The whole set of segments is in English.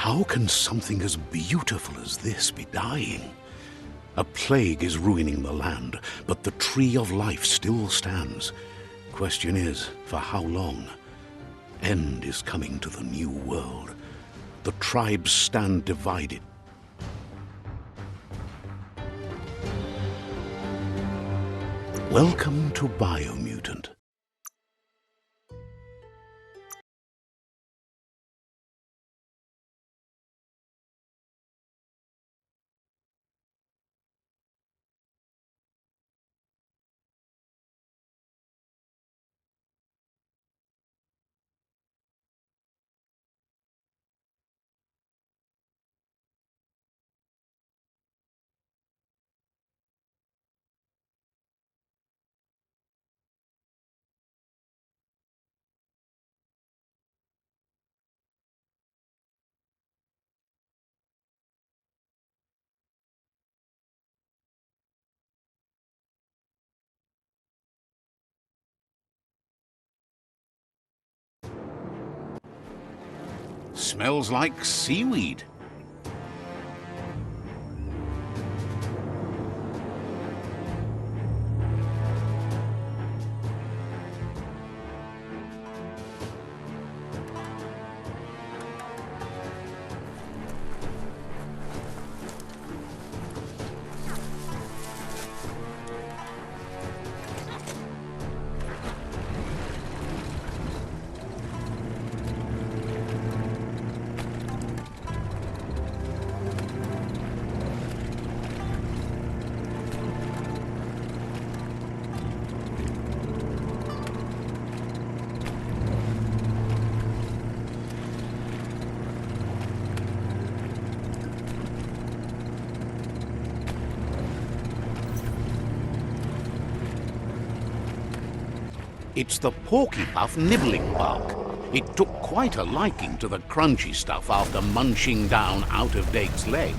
How can something as beautiful as this be dying? A plague is ruining the land, but the tree of life still stands. Question is, for how long? End is coming to the new world. The tribes stand divided. Welcome to Biomutant. Smells like seaweed. It's the Porky puff nibbling bark. It took quite a liking to the crunchy stuff after munching down out-of-date's leg.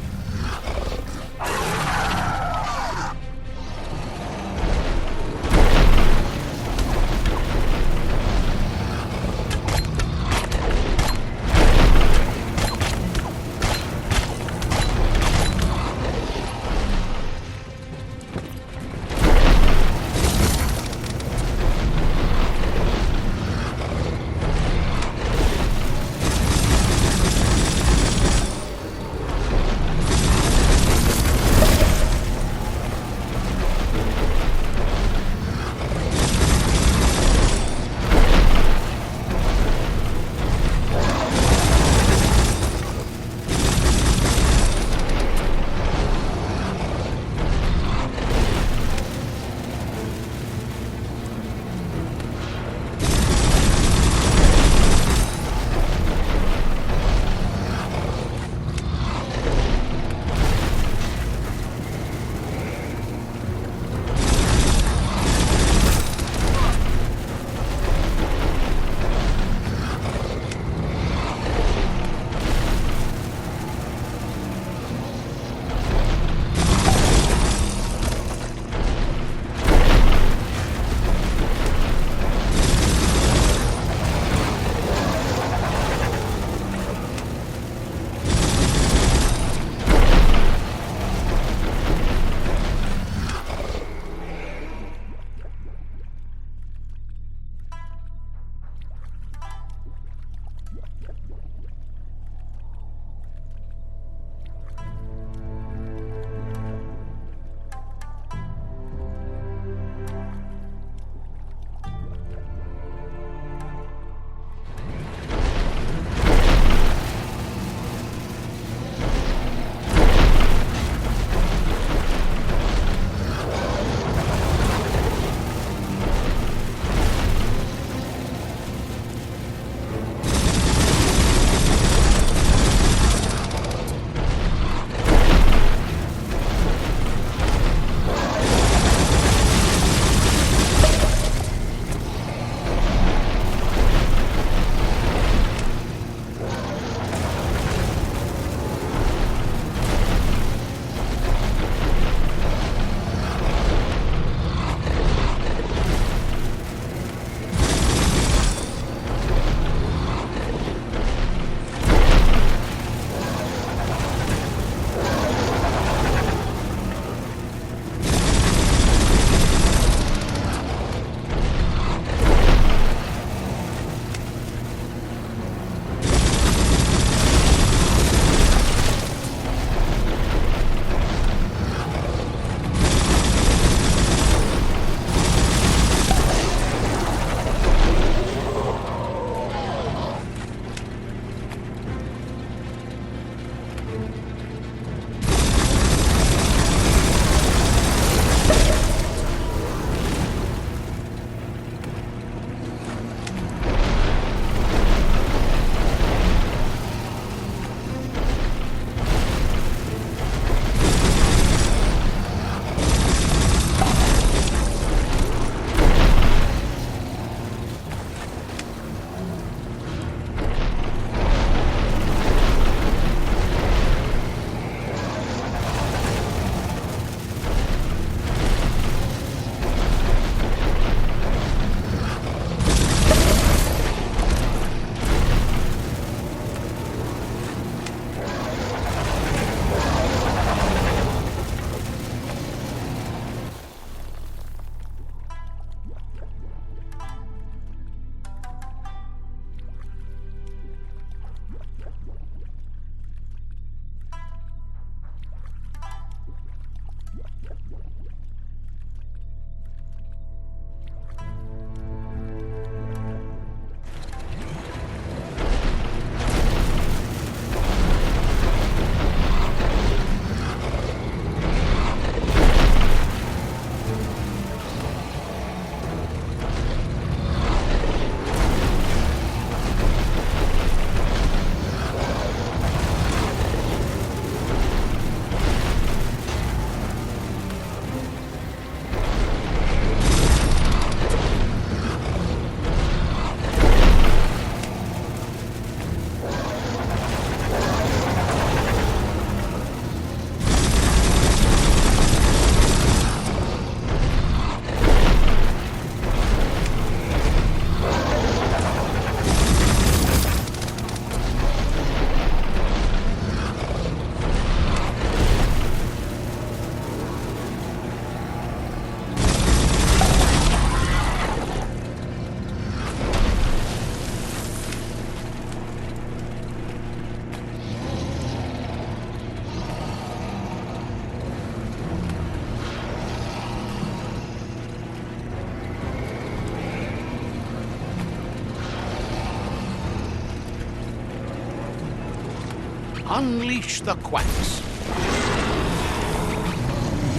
Unleash the quacks.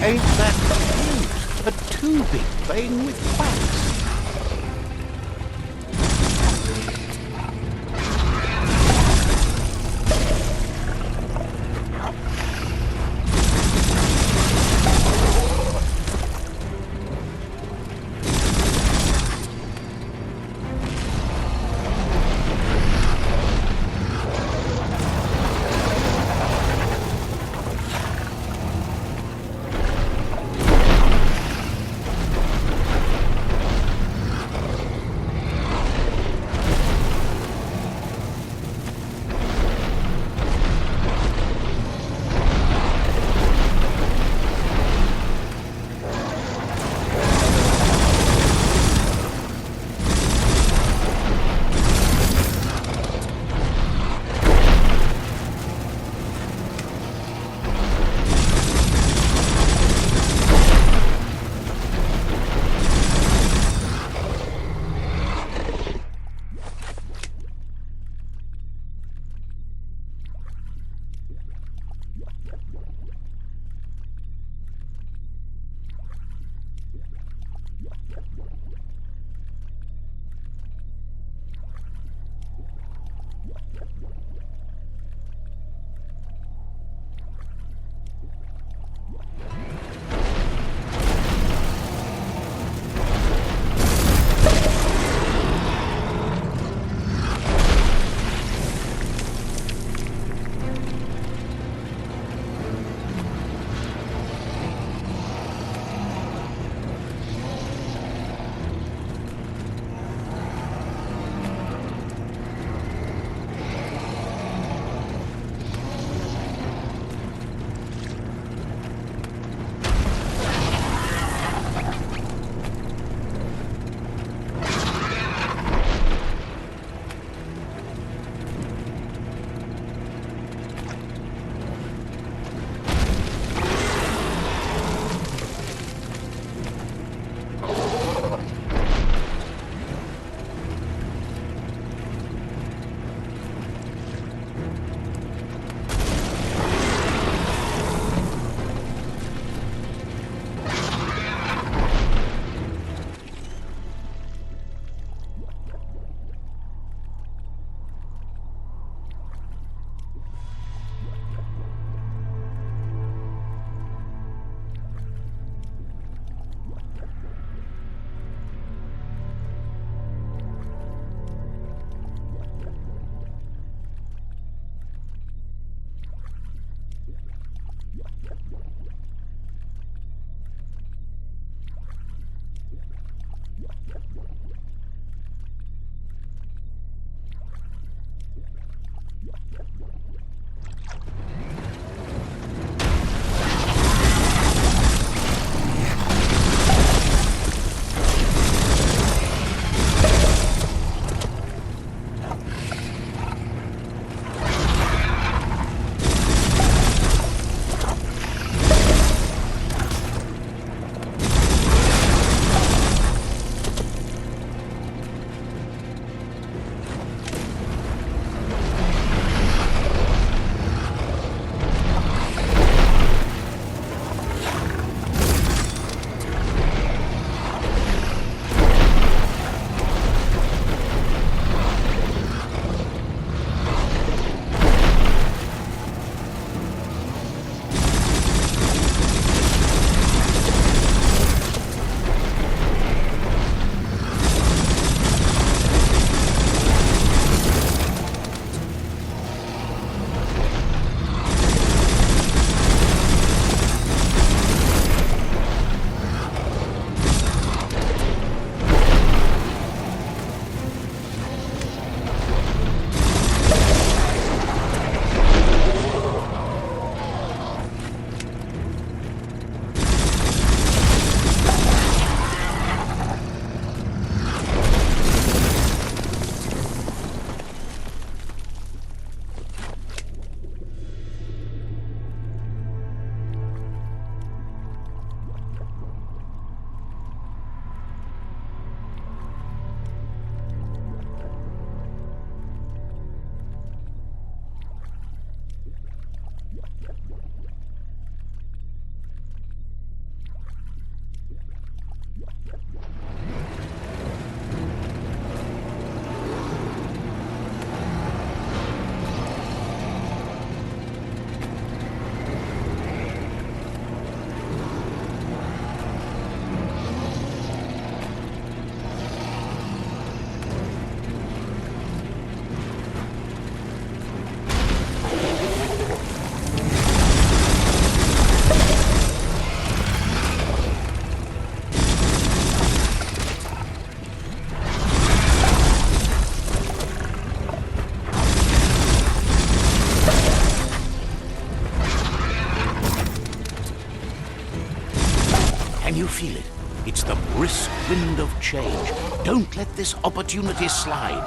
Ain't that cute? A two-bit playing with quacks. you feel it? It's the brisk wind of change. Don't let this opportunity slide.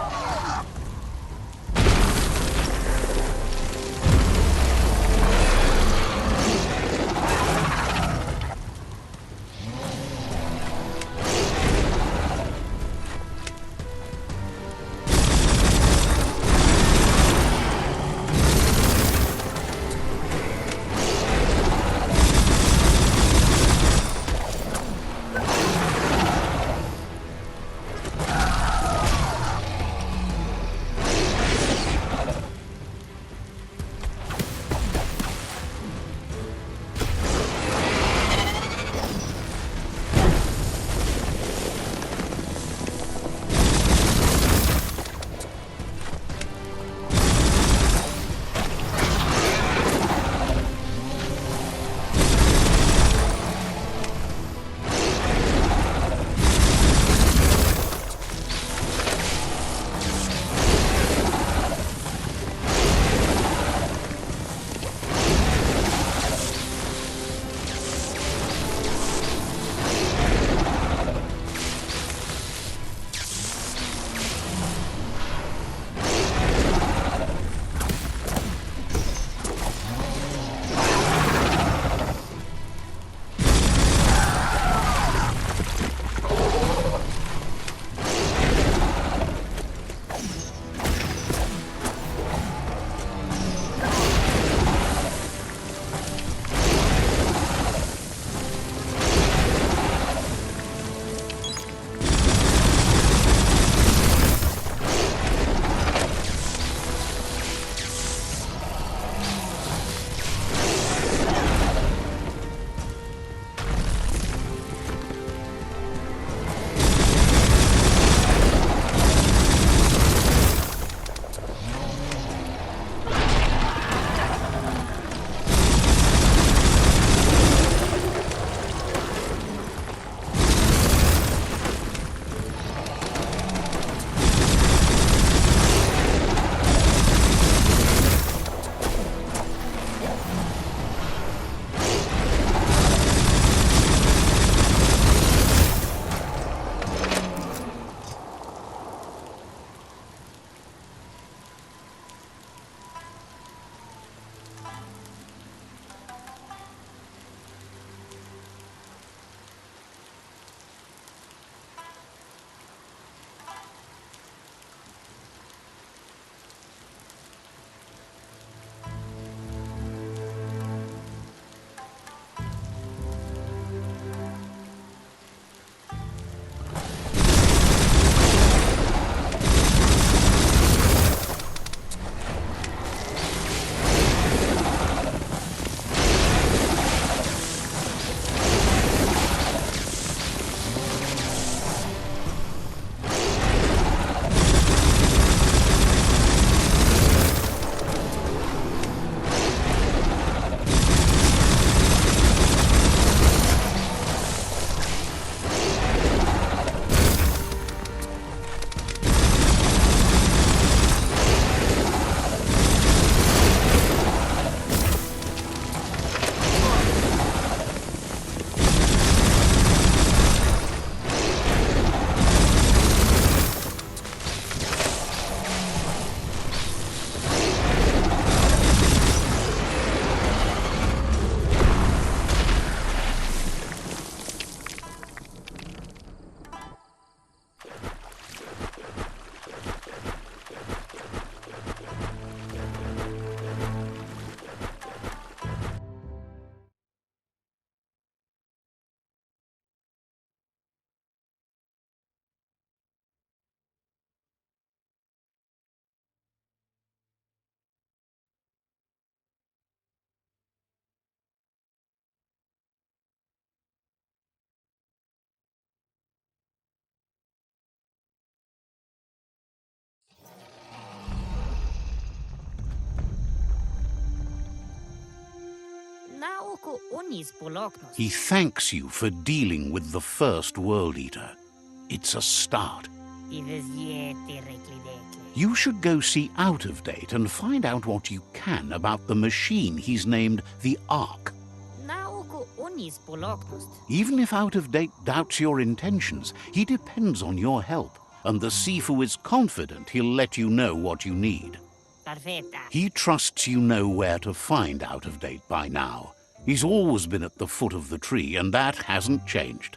He thanks you for dealing with the first World Eater. It's a start. You should go see Out of Date and find out what you can about the machine he's named the Ark. Even if Out-of-Date doubts your intentions, he depends on your help, and the Sifu is confident he'll let you know what you need. He trusts you know where to find Out-of-Date by now. He's always been at the foot of the tree, and that hasn't changed.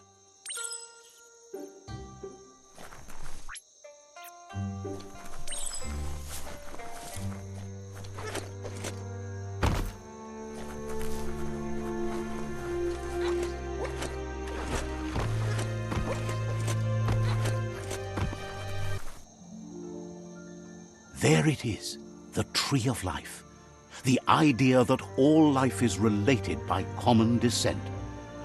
There it is, the Tree of Life. The idea that all life is related by common descent,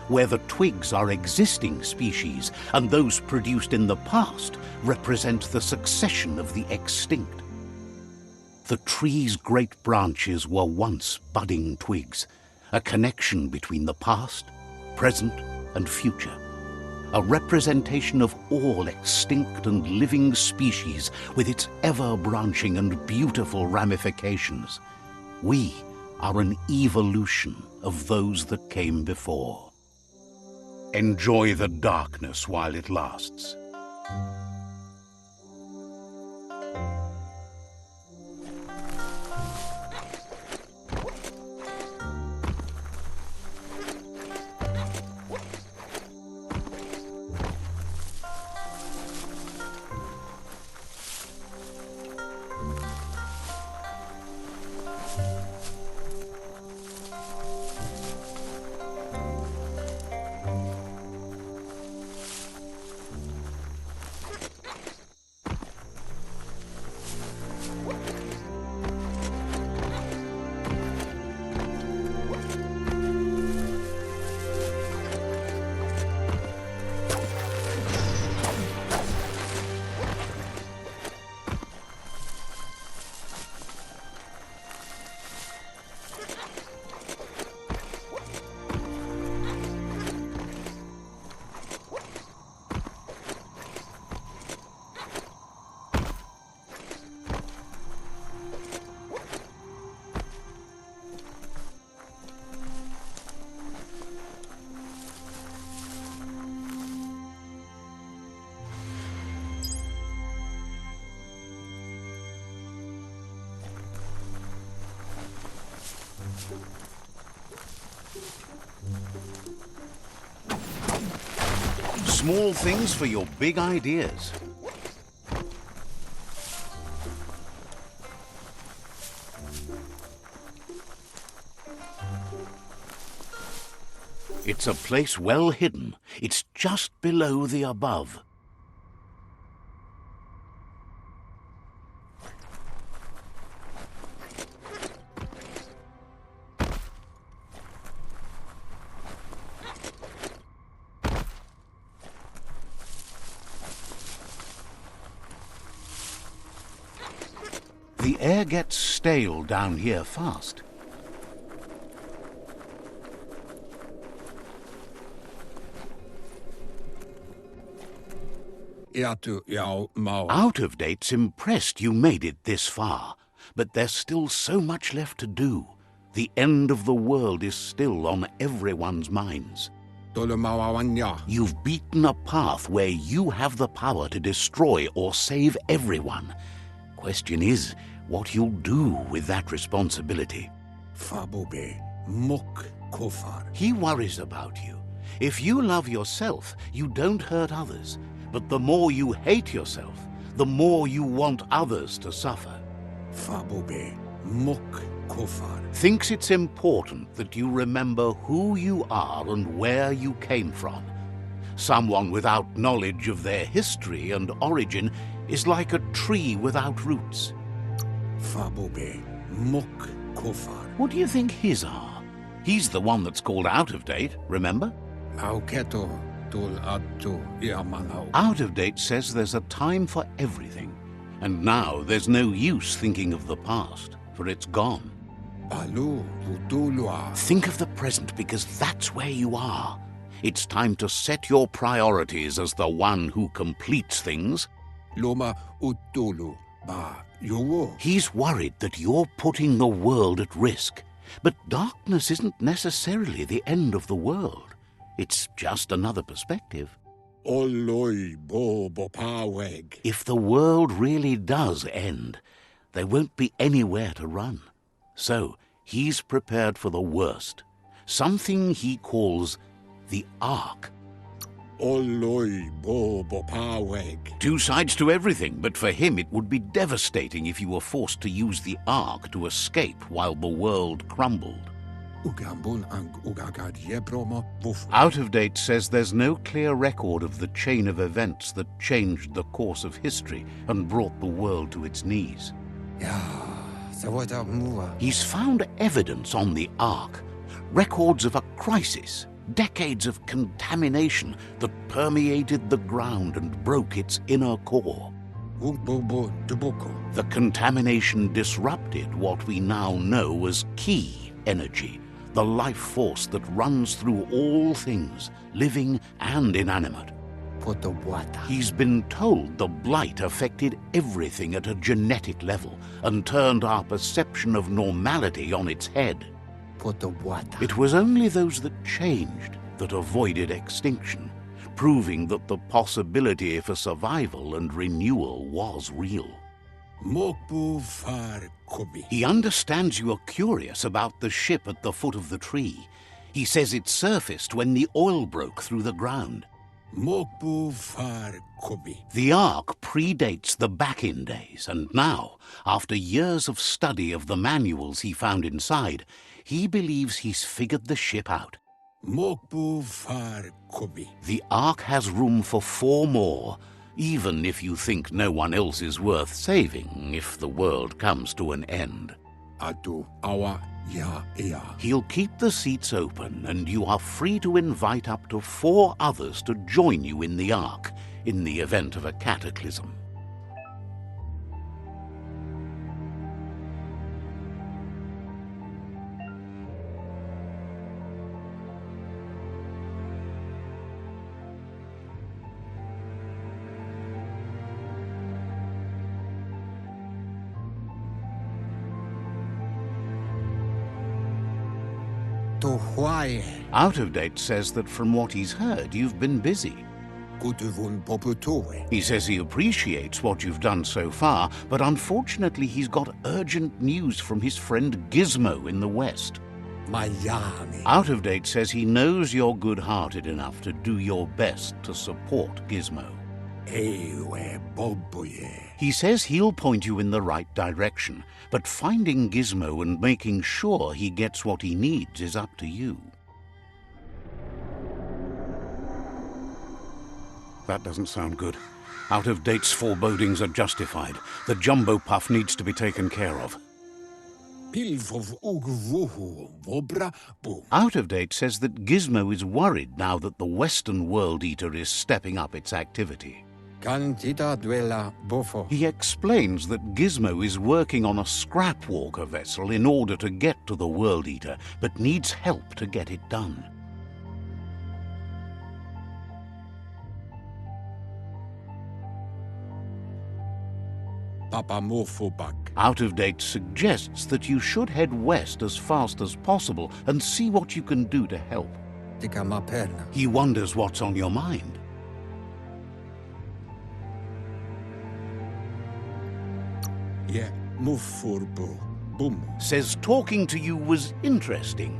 where the twigs are existing species and those produced in the past represent the succession of the extinct. The tree's great branches were once budding twigs, a connection between the past, present, and future. A representation of all extinct and living species with its ever-branching and beautiful ramifications. We are an evolution of those that came before. Enjoy the darkness while it lasts. Small things for your big ideas. It's a place well hidden. It's just below the above. The air gets stale down here fast. Out-of-Date's impressed you made it this far, but there's still so much left to do. The end of the world is still on everyone's minds. You've beaten a path where you have the power to destroy or save everyone. Question is, what you'll do with that responsibility. He worries about you. If you love yourself, you don't hurt others. But the more you hate yourself, the more you want others to suffer. Thinks it's important that you remember who you are and where you came from. Someone without knowledge of their history and origin is like a tree without roots. What do you think his are? He's the one that's called Out-of-Date, remember? Out-of-Date says there's a time for everything. And now there's no use thinking of the past, for it's gone. Think of the present, because that's where you are. It's time to set your priorities as the one who completes things. He's worried that you're putting the world at risk. But darkness isn't necessarily the end of the world. It's just another perspective. Oloi bo bopaweg. If the world really does end, there won't be anywhere to run. So he's prepared for the worst, something he calls the Ark. Oloi bo bopaweg. Two sides to everything, but for him it would be devastating if you were forced to use the Ark to escape while the world crumbled. Out of Date says there's no clear record of the chain of events that changed the course of history and brought the world to its knees. He's found evidence on the Ark, records of a crisis, decades of contamination that permeated the ground and broke its inner core. The contamination disrupted what we now know as key energy, the life force that runs through all things, living and inanimate. He's been told the blight affected everything at a genetic level and turned our perception of normality on its head. It was only those that changed that avoided extinction, proving that the possibility for survival and renewal was real. He understands you are curious about the ship at the foot of the tree. He says it surfaced when the oil broke through the ground. The Ark predates the back-in days, and now, after years of study of the manuals he found inside, he believes he's figured the ship out. The Ark has room for 4 more, even if you think no one else is worth saving if the world comes to an end. He'll keep the seats open, and you are free to invite up to 4 others to join you in the Ark in the event of a cataclysm. Out of Date says that from what he's heard, you've been busy. He says he appreciates what you've done so far, but unfortunately he's got urgent news from his friend Gizmo in the West. Out of Date says he knows you're good-hearted enough to do your best to support Gizmo. He says he'll point you in the right direction, but finding Gizmo and making sure he gets what he needs is up to you. That doesn't sound good. Out of Date's forebodings are justified. The Jumbo Puff needs to be taken care of. Out of Date says that Gizmo is worried now that the Western World Eater is stepping up its activity. He explains that Gizmo is working on a scrap walker vessel in order to get to the World Eater, but needs help to get it done. Out of Date suggests that you should head west as fast as possible and see what you can do to help. He wonders what's on your mind. Says talking to you was interesting.